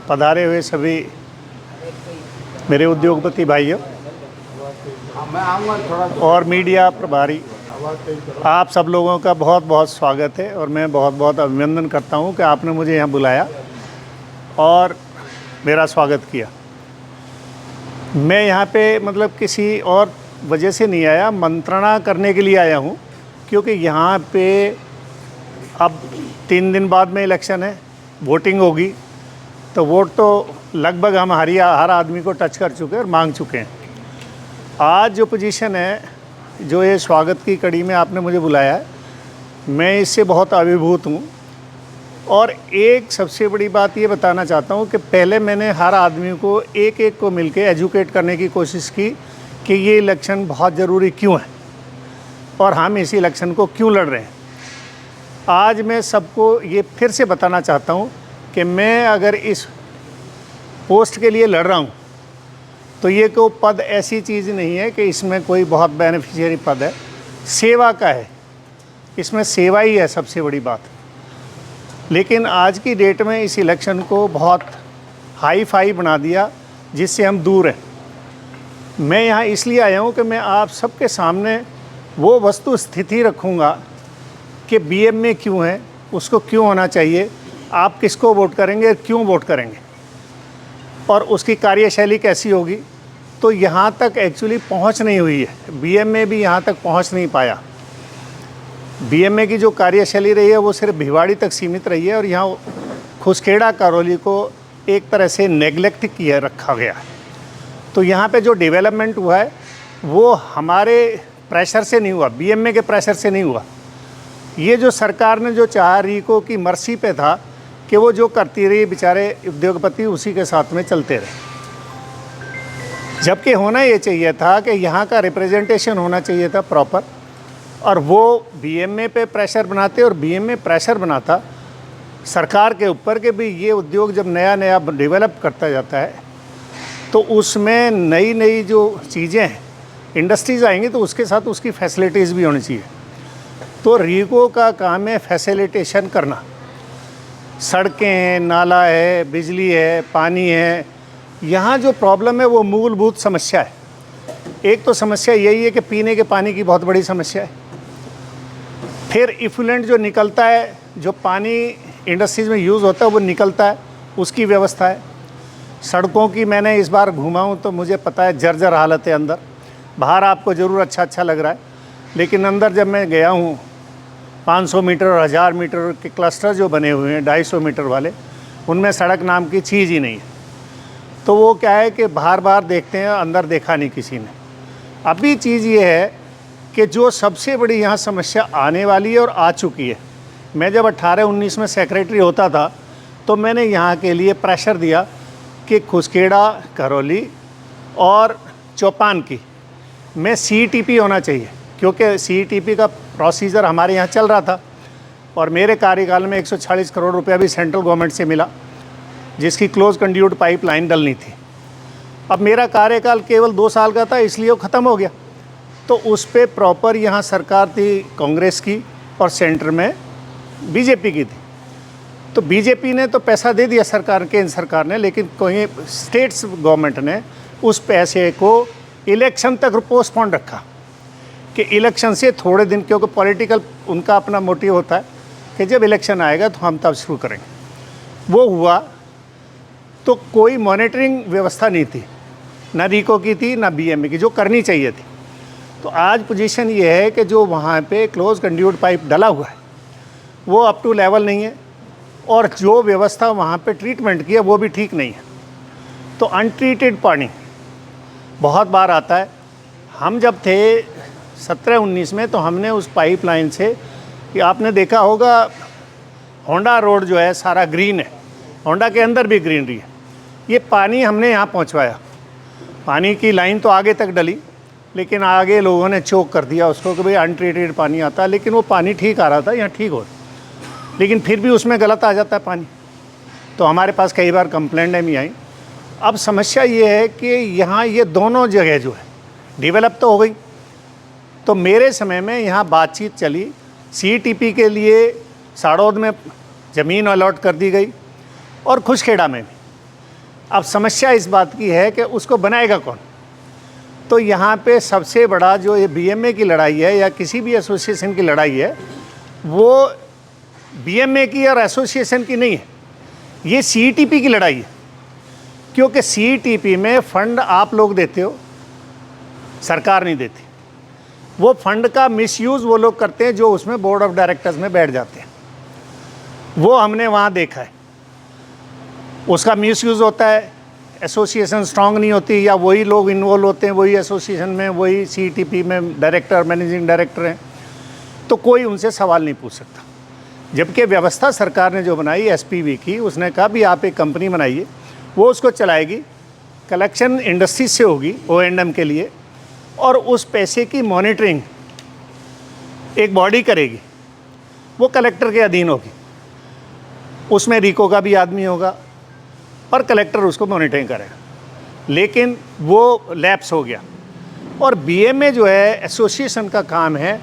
पधारे हुए सभी मेरे उद्योगपति भाइयों और मीडिया प्रभारी, आप सब लोगों का बहुत बहुत स्वागत है और मैं बहुत बहुत अभिनंदन करता हूं कि आपने मुझे यहाँ बुलाया और मेरा स्वागत किया। मैं यहाँ पे मतलब किसी और वजह से नहीं आया, मंत्रणा करने के लिए आया हूँ, क्योंकि यहाँ पे अब 3 दिन बाद में इलेक्शन है, वोटिंग होगी, तो वोट तो लगभग हम हर आदमी को टच कर चुके हैं और मांग चुके हैं। आज जो पोजीशन है, जो ये स्वागत की कड़ी में आपने मुझे बुलाया है, मैं इससे बहुत अभिभूत हूँ। और एक सबसे बड़ी बात ये बताना चाहता हूँ कि पहले मैंने हर आदमी को एक एक को मिलके एजुकेट करने की कोशिश की कि ये इलेक्शन बहुत ज़रूरी क्यों है और हम इस इलेक्शन को क्यों लड़ रहे हैं। आज मैं सबको ये फिर से बताना चाहता हूँ कि मैं अगर इस पोस्ट के लिए लड़ रहा हूँ तो ये कोई पद ऐसी चीज़ नहीं है कि इसमें कोई बहुत बेनिफिशियरी पद है, सेवा का है, इसमें सेवा ही है सबसे बड़ी बात। लेकिन आज की डेट में इस इलेक्शन को बहुत हाई फाई बना दिया, जिससे हम दूर हैं। मैं यहाँ इसलिए आया हूँ कि मैं आप सबके सामने वो वस्तु स्थिति रखूँगा कि बीएमए क्यों है, उसको क्यों होना चाहिए, आप किसको वोट करेंगे, क्यों वोट करेंगे और उसकी कार्यशैली कैसी होगी। तो यहाँ तक एक्चुअली पहुँच नहीं हुई है, बीएमए भी यहाँ तक पहुँच नहीं पाया। बीएमए की जो कार्यशैली रही है वो सिर्फ भिवाड़ी तक सीमित रही है और यहाँ खुसखेड़ा करौली को एक तरह से नेग्लेक्ट किया रखा गया है। तो यहाँ पे जो डेवलपमेंट हुआ है वो हमारे प्रेशर से नहीं हुआ, बीएमए के प्रेशर से नहीं हुआ। ये जो सरकार ने जो चाहा, रीको की मर्सी पे था कि वो जो करती रही, बेचारे उद्योगपति उसी के साथ में चलते रहे। जबकि होना ये चाहिए था कि यहाँ का रिप्रेजेंटेशन होना चाहिए था प्रॉपर, और वो बीएमए पे प्रेशर बनाते और बीएमए प्रेशर बनाता सरकार के ऊपर कि भाई ये उद्योग जब नया नया डेवलप करता जाता है तो उसमें नई नई जो चीज़ें हैं, इंडस्ट्रीज़ आएंगी तो उसके साथ उसकी फैसिलिटीज़ भी होनी चाहिए। तो रीको का काम है फैसिलिटेशन करना। सड़कें हैं, नाला है, बिजली है, पानी है। यहाँ जो प्रॉब्लम है वो मूलभूत समस्या है। एक तो समस्या यही है कि पीने के पानी की बहुत बड़ी समस्या है। फिर इफ्लुएंट जो निकलता है, जो पानी इंडस्ट्रीज़ में यूज़ होता है वो निकलता है, उसकी व्यवस्था है। सड़कों की मैंने इस बार घूमा हूँ तो मुझे पता है जर्जर हालत है अंदर। बाहर आपको ज़रूर अच्छा लग रहा है, लेकिन अंदर जब मैं गया हूँ 500 मीटर और 1000 मीटर के क्लस्टर जो बने हुए हैं 250 मीटर वाले, उनमें सड़क नाम की चीज़ ही नहीं है। तो वो क्या है कि बाहर देखते हैं, अंदर देखा नहीं किसी ने। अभी चीज़ ये है कि जो सबसे बड़ी यहाँ समस्या आने वाली है और आ चुकी है। मैं जब 18-19 में सेक्रेटरी होता था तो मैंने यहाँ के लिए प्रेशर दिया कि खुसखेड़ा, करौली और चौपान की में CETP होना चाहिए, क्योंकि CETP का प्रोसीजर हमारे यहाँ चल रहा था और मेरे कार्यकाल में 140 करोड़ रुपया भी सेंट्रल गवर्नमेंट से मिला, जिसकी क्लोज कंड्यूट पाइपलाइन डलनी थी। अब मेरा कार्यकाल केवल 2 साल का था, इसलिए वो ख़त्म हो गया। तो उस पर प्रॉपर यहाँ सरकार थी कांग्रेस की और सेंटर में बीजेपी की थी। तो बीजेपी ने तो पैसा दे दिया सरकार, केंद्र सरकार ने, लेकिन कोई स्टेट्स गवर्नमेंट ने उस पैसे को इलेक्शन तक पोस्टपोन रखा कि इलेक्शन से थोड़े दिन, क्योंकि पॉलिटिकल उनका अपना मोटिव होता है कि जब इलेक्शन आएगा तो हम तब शुरू करेंगे। वो हुआ तो कोई मॉनिटरिंग व्यवस्था नहीं थी, ना रीको की थी ना बीएमए की, जो करनी चाहिए थी। तो आज पोजीशन ये है कि जो वहाँ पे क्लोज कंड्यूट पाइप डला हुआ है वो अप टू लेवल नहीं है, और जो व्यवस्था वहाँ पे ट्रीटमेंट की है वो भी ठीक नहीं है। तो अनट्रीटेड पानी बहुत बार आता है। हम जब थे 17-19 में तो हमने उस पाइपलाइन से, कि आपने देखा होगा होंडा रोड जो है सारा ग्रीन है, होंडा के अंदर भी ग्रीनरी है, ये पानी हमने यहाँ पहुँचवाया। पानी की लाइन तो आगे तक डली, लेकिन आगे लोगों ने चोक कर दिया उसको कि भाई अनट्रीटेड पानी आता है, लेकिन वो पानी ठीक आ रहा था, यहाँ ठीक हो, लेकिन फिर भी उसमें गलत आ जाता है पानी। तो हमारे पास कई बार कंप्लेंट भी आई। अब समस्या ये है कि यहाँ ये दोनों जगह जो है डेवलप तो हो गई, तो मेरे समय में यहाँ बातचीत चली, CETP के लिए साड़ौद में ज़मीन अलॉट कर दी गई और खुसखेड़ा में भी। अब समस्या इस बात की है कि उसको बनाएगा कौन। तो यहाँ पे सबसे बड़ा जो ये बीएमए की लड़ाई है या किसी भी एसोसिएशन की लड़ाई है, वो बीएमए की और एसोसिएशन की नहीं है, ये सीईटीपी की लड़ाई है। क्योंकि सीईटीपी में फंड आप लोग देते हो, सरकार नहीं देती। वो फंड का मिसयूज़ वो लोग करते हैं जो उसमें बोर्ड ऑफ डायरेक्टर्स में बैठ जाते हैं। वो हमने वहाँ देखा है, उसका मिसयूज़ होता है, एसोसिएशन स्ट्रांग नहीं होती, या वही लोग इन्वॉल्व होते हैं, वही एसोसिएशन में, वही सीईटीपी में डायरेक्टर, मैनेजिंग डायरेक्टर हैं, तो कोई उनसे सवाल नहीं पूछ सकता। जबकि व्यवस्था सरकार ने जो बनाई एसपीवी की, उसने कहा भी आप एक कंपनी बनाइए, वो उसको चलाएगी, कलेक्शन इंडस्ट्री से होगी O&M के लिए, और उस पैसे की मॉनिटरिंग एक बॉडी करेगी, वो कलेक्टर के अधीन होगी। उसमें रिको का भी आदमी होगा और कलेक्टर उसको मॉनिटरिंग करेगा। लेकिन वो लैप्स हो गया। और बीएमए जो है एसोसिएशन का काम है,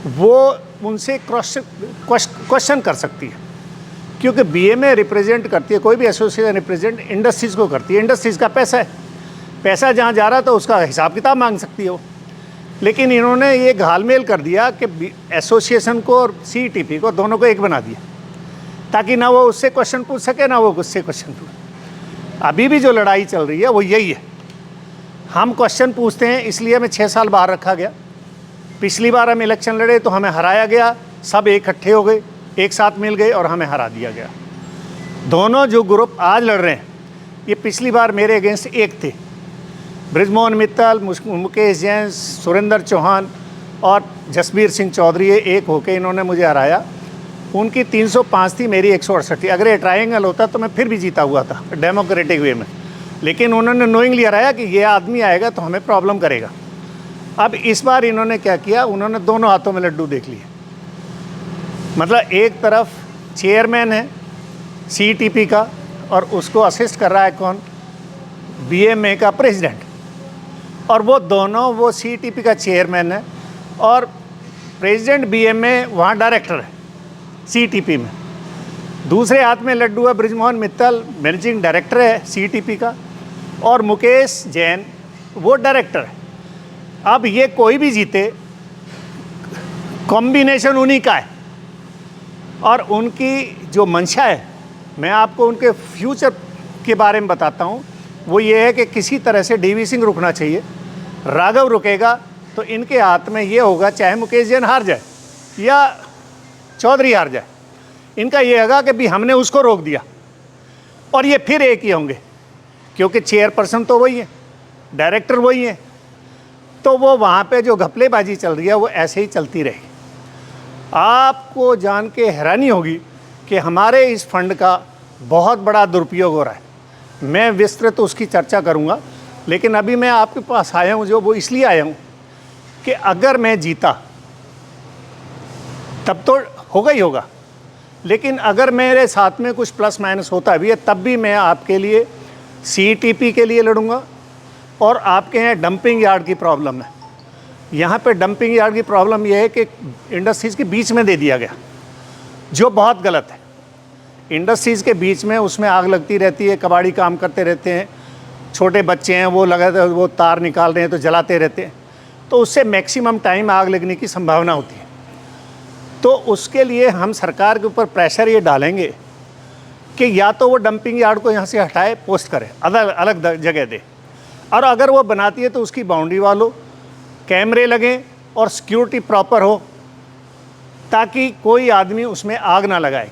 वो उनसे क्वेश्चन कर सकती है, क्योंकि बीएमए रिप्रेजेंट करती है, कोई भी एसोसिएशन रिप्रेजेंट इंडस्ट्रीज़ को करती है। इंडस्ट्रीज़ का पैसा है, पैसा जहाँ जा रहा था उसका हिसाब किताब मांग सकती है वो। लेकिन इन्होंने ये घालमेल कर दिया कि एसोसिएशन को और सीईटीपी को, दोनों को एक बना दिया, ताकि ना वो उससे क्वेश्चन पूछ सके ना वो उससे क्वेश्चन पूछ। अभी भी जो लड़ाई चल रही है वो यही है, हम क्वेश्चन पूछते हैं, इसलिए हमें 6 साल बाहर रखा गया। पिछली बार हम इलेक्शन लड़े तो हमें हराया गया, सब इकट्ठे हो गए, एक साथ मिल गए और हमें हरा दिया गया। दोनों जो ग्रुप आज लड़ रहे हैं, ये पिछली बार मेरे अगेंस्ट एक थे, बृजमोहन मित्तल, मुकेश जैन, सुरेंद्र चौहान और जसबीर सिंह चौधरी, ये एक होके इन्होंने मुझे हराया। उनकी 305 थी, मेरी 168 थी। अगर ये ट्रायंगल होता तो मैं फिर भी जीता हुआ था डेमोक्रेटिक वे में, लेकिन उन्होंने नोइंगली हराया कि ये आदमी आएगा तो हमें प्रॉब्लम करेगा। अब इस बार इन्होंने क्या किया, उन्होंने दोनों हाथों में लड्डू देख लिए। मतलब एक तरफ चेयरमैन है सीईटीपी का और उसको असिस्ट कर रहा है कौन, बीएमए का प्रेसिडेंट, और वो दोनों, वो सीईटीपी का चेयरमैन है और प्रेसिडेंट बीएमए वहाँ डायरेक्टर है सीईटीपी में। दूसरे हाथ में लड्डू है, बृजमोहन मित्तल मैनेजिंग डायरेक्टर है सीईटीपी का, और मुकेश जैन वो डायरेक्टर है। अब ये कोई भी जीते, कॉम्बिनेशन उन्हीं का है। और उनकी जो मंशा है, मैं आपको उनके फ्यूचर के बारे में बताता हूँ, वो ये है कि किसी तरह से डीवी सिंह रुकना चाहिए। राघव रुकेगा तो इनके हाथ में ये होगा, चाहे मुकेश जैन हार जाए या चौधरी हार जाए, इनका ये होगा कि भी हमने उसको रोक दिया, और ये फिर एक ही होंगे, क्योंकि चेयरपर्सन तो वही है, डायरेक्टर वही है। तो वो वहाँ पे जो घपलेबाजी चल रही है वो ऐसे ही चलती रहेगी। आपको जान के हैरानी होगी कि हमारे इस फंड का बहुत बड़ा दुरुपयोग हो रहा है। मैं विस्तृत उसकी चर्चा करूँगा, लेकिन अभी मैं आपके पास आया हूँ, जो वो इसलिए आया हूँ कि अगर मैं जीता तब तो होगा ही होगा, लेकिन अगर मेरे साथ में कुछ प्लस माइनस होता भी है, तब भी मैं आपके लिए सीईटीपी के लिए लड़ूंगा। और आपके यहाँ डंपिंग यार्ड की प्रॉब्लम है, यहाँ पे डंपिंग यार्ड की प्रॉब्लम यह है कि इंडस्ट्रीज़ के बीच में दे दिया गया, जो बहुत गलत है। इंडस्ट्रीज़ के बीच में उसमें आग लगती रहती है, कबाड़ी काम करते रहते हैं, छोटे बच्चे हैं वो वो तार निकाल रहे हैं तो जलाते रहते हैं, तो उससे मैक्सिमम टाइम आग लगने की संभावना होती है। तो उसके लिए हम सरकार के ऊपर प्रेशर ये डालेंगे कि या तो वो डंपिंग यार्ड को यहाँ से हटाए, पोस्ट करे, अलग अलग जगह दे, और अगर वो बनाती है तो उसकी बाउंड्री वालों कैमरे लगें और सिक्योरिटी प्रॉपर हो, ताकि कोई आदमी उसमें आग ना लगाए।